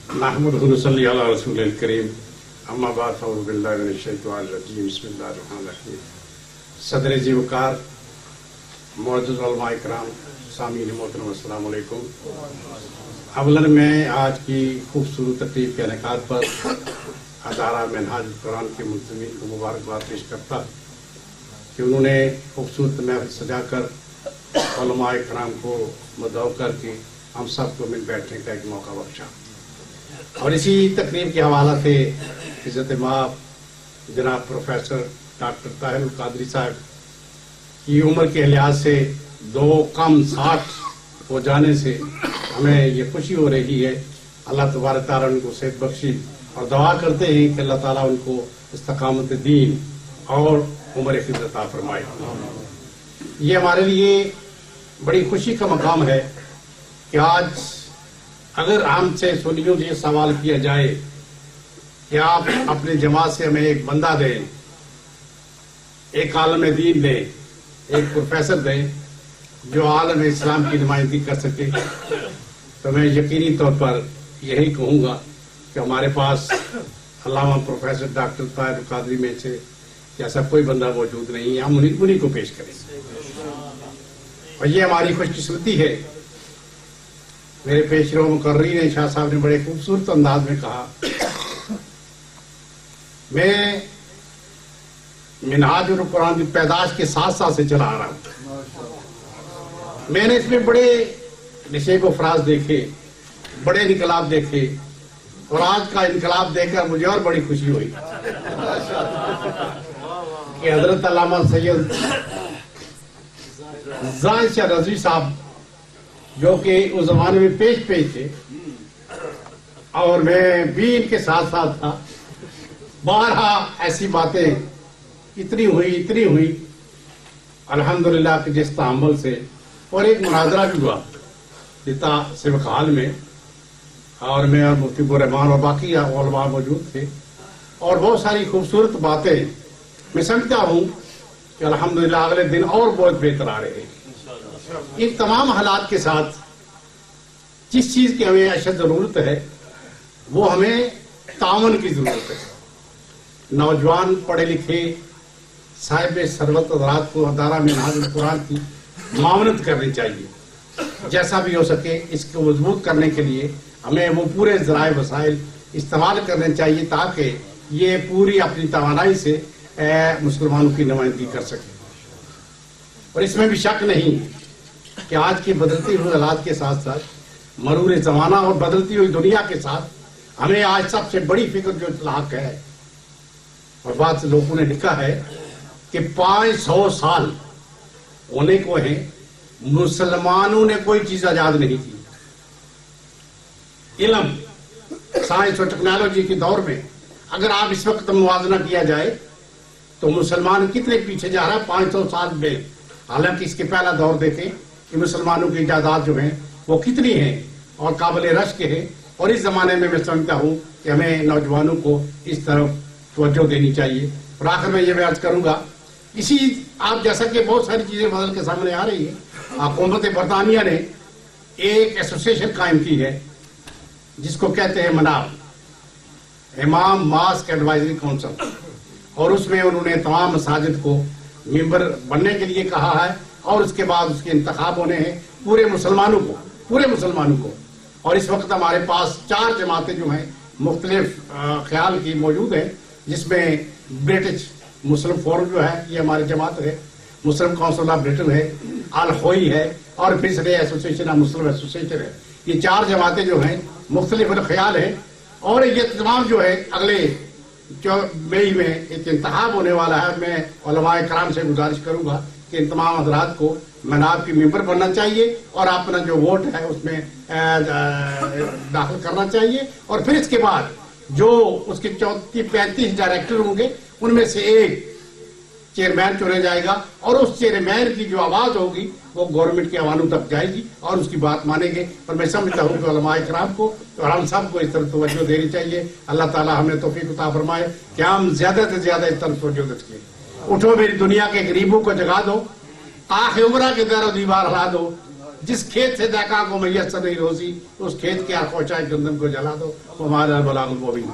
नहमदुहु व नसल्ली अला रसूलिल करीम अम्मा बाद फ़अऊज़ु बिल्लाहि मिनश शैतानिर रजीम बिस्मिल्लाहिर रहमानिर रहीम। सदर जी वक़ार मुअज़्ज़ज़ उलमा इकराम सामीन मोहतरम अस्सलाम वालेकुम। अवलन मैं आज की खूबसूरत तकरीब के इनेकाद पर अदारा मिनहाजुल कुरान के मुंतज़मीन को मुबारकबाद पेश करता कि उन्होंने खूबसूरत महफ़िल सजाकर उलमा इकराम को मदऊ करके हम सब को मिल बैठने का एक मौका बख्शा। और इसी तकरीब के हवाला से इज़्ज़त माब जनाब प्रोफेसर डॉक्टर ताहिरुल कादरी साहब की उम्र के लिहाज से 2 कम 60 हो जाने से हमें ये खुशी हो रही है। अल्लाह तबारक तआला उनको सेहत बख्शी और दुआ करते हैं कि अल्लाह ताला उनको इस्तकामत दीन और उम्र खिज़ अता फरमाए। ये हमारे लिए बड़ी खुशी का मकाम है कि आज अगर हमसे सुन्नियों से सवाल किया जाए कि आप अपने जमात से हमें एक बंदा दें, एक आलम दीन दें, एक प्रोफेसर दें जो आलम इस्लाम की नुमाइंदगी कर सके, तो मैं यकीनी तौर पर यही कहूँगा कि हमारे पास अल्लामा प्रोफेसर डॉक्टर ताहिरुल कादरी में से ऐसा कोई बंदा मौजूद नहीं है। हम उन्हीं को पेश करें और ये हमारी खुशकिस्मती है। मेरे पेशरो मुकर्रीर शाह साहब ने बड़े खूबसूरत अंदाज में कहा, मैं मिनहाजुल कुरान की पैदाश के साथ साथ से चला आ रहा हूँ। मैंने इसमें बड़े निशेब अफराज देखे, बड़े इनकलाब देखे और आज का इनकलाब देखकर मुझे और बड़ी खुशी हुई कि हजरत अल्लामा सैयद जाहिद शाह रज़वी साहब जो कि उस जमाने में पेश थे और मैं भी इनके साथ साथ था, बारहा ऐसी बातें इतनी हुई अल्हम्दुलिल्लाह के जिस तामुल से। और एक मुनाजरा भी हुआ पिता सिवक हाल में और मैं और मुफ्ती रहमान और बाकी उलमा मौजूद थे और बहुत सारी खूबसूरत बातें। मैं समझता हूँ कि अल्हम्दुलिल्लाह अगले दिन और बहुत बेहतर आ रहे हैं। इन तमाम हालात के साथ जिस चीज की हमें अशद जरूरत है वो हमें तावन की जरूरत है। नौजवान पढ़े लिखे साहिब सरवत हज़रात को अदारा मिनहाजुल कुरान की मावनत करनी चाहिए। जैसा भी हो सके इसको मजबूत करने के लिए हमें वो पूरे ज़राए वसाइल इस्तेमाल करने चाहिए ताकि ये पूरी अपनी तवानाई से मुसलमानों की नुमाइंदगी कर सके। और इसमें भी शक नहीं कि आज की बदलती हुई हालात के साथ साथ मरूर जमाना और बदलती हुई दुनिया के साथ हमें आज सबसे बड़ी फिक्र जो इतलाक है और बात लोगों ने लिखा है कि 500 साल होने को है मुसलमानों ने कोई चीज आजाद नहीं की। इल्म साइंस और टेक्नोलॉजी के दौर में अगर आप इस वक्त मुवाजना किया जाए तो मुसलमान कितने पीछे जा रहा है 500 साल में। हालांकि इसके पहला दौर देखें कि मुसलमानों की इजादात जो है वो कितनी है और काबिल रश्क है। और इस जमाने में मैं समझता हूँ कि हमें नौजवानों को इस तरफ तवज्जो देनी चाहिए। और आखिर में ये मैं अर्ज करूंगा, इसी आप जैसा कि बहुत सारी चीजें बदल के सामने आ रही है, हुकूमत बरतानिया ने एक एसोसिएशन कायम की है जिसको कहते हैं मनाब, इमाम मास्क एडवाइजरी काउंसिल। और उसमें उन्होंने तमाम मसाजिद को मेंबर बनने के लिए कहा है और उसके बाद उसके इंतखाब होने हैं पूरे मुसलमानों को। और इस वक्त हमारे पास 4 जमातें जो हैं मुख्तलिफ ख्याल की मौजूद है, जिसमें ब्रिटिश मुस्लिम फोरम जो है ये हमारी जमात है, मुस्लिम काउंसिल ऑफ ब्रिटेन है, अल खोई है और फिर एसोसिएशन ऑफ मुस्लिम एसोसिएशन है। ये 4 जमातें जो हैं मुख्तलिफ ख्याल है और ये तमाम जो है अगले जो मई में एक इंतखाब होने वाला है। मैं उलमाए कराम से गुजारिश करूंगा कि इन तमाम हजरात को मनाब की मेंबर बनना चाहिए और अपना जो वोट है उसमें दाखिल करना चाहिए। और फिर इसके बाद जो उसके 34-35 डायरेक्टर होंगे उनमें से एक चेयरमैन चुना जाएगा और उस चेयरमैन की जो आवाज होगी वो गवर्नमेंट के अवानों तक जाएगी और उसकी बात मानेंगे। और मैं समझता हूँ कि उलमाए किराम को और हम सब को इस तरफ तवज्जो देनी चाहिए। अल्लाह ताला हमें तौफीक अता फरमाए कि हम ज्यादा से ज्यादा इस तरफ तवज्जो दें। उठो मेरी दुनिया के गरीबों को जगा दो, आख उमरा के दर दीवार हला दो, جس کھیت سے دیکھا کو میسر نہیں روزی اس کھیت کے آخوچائے گندم کو جلا دو، وہ ہمارا بلاغ المبین۔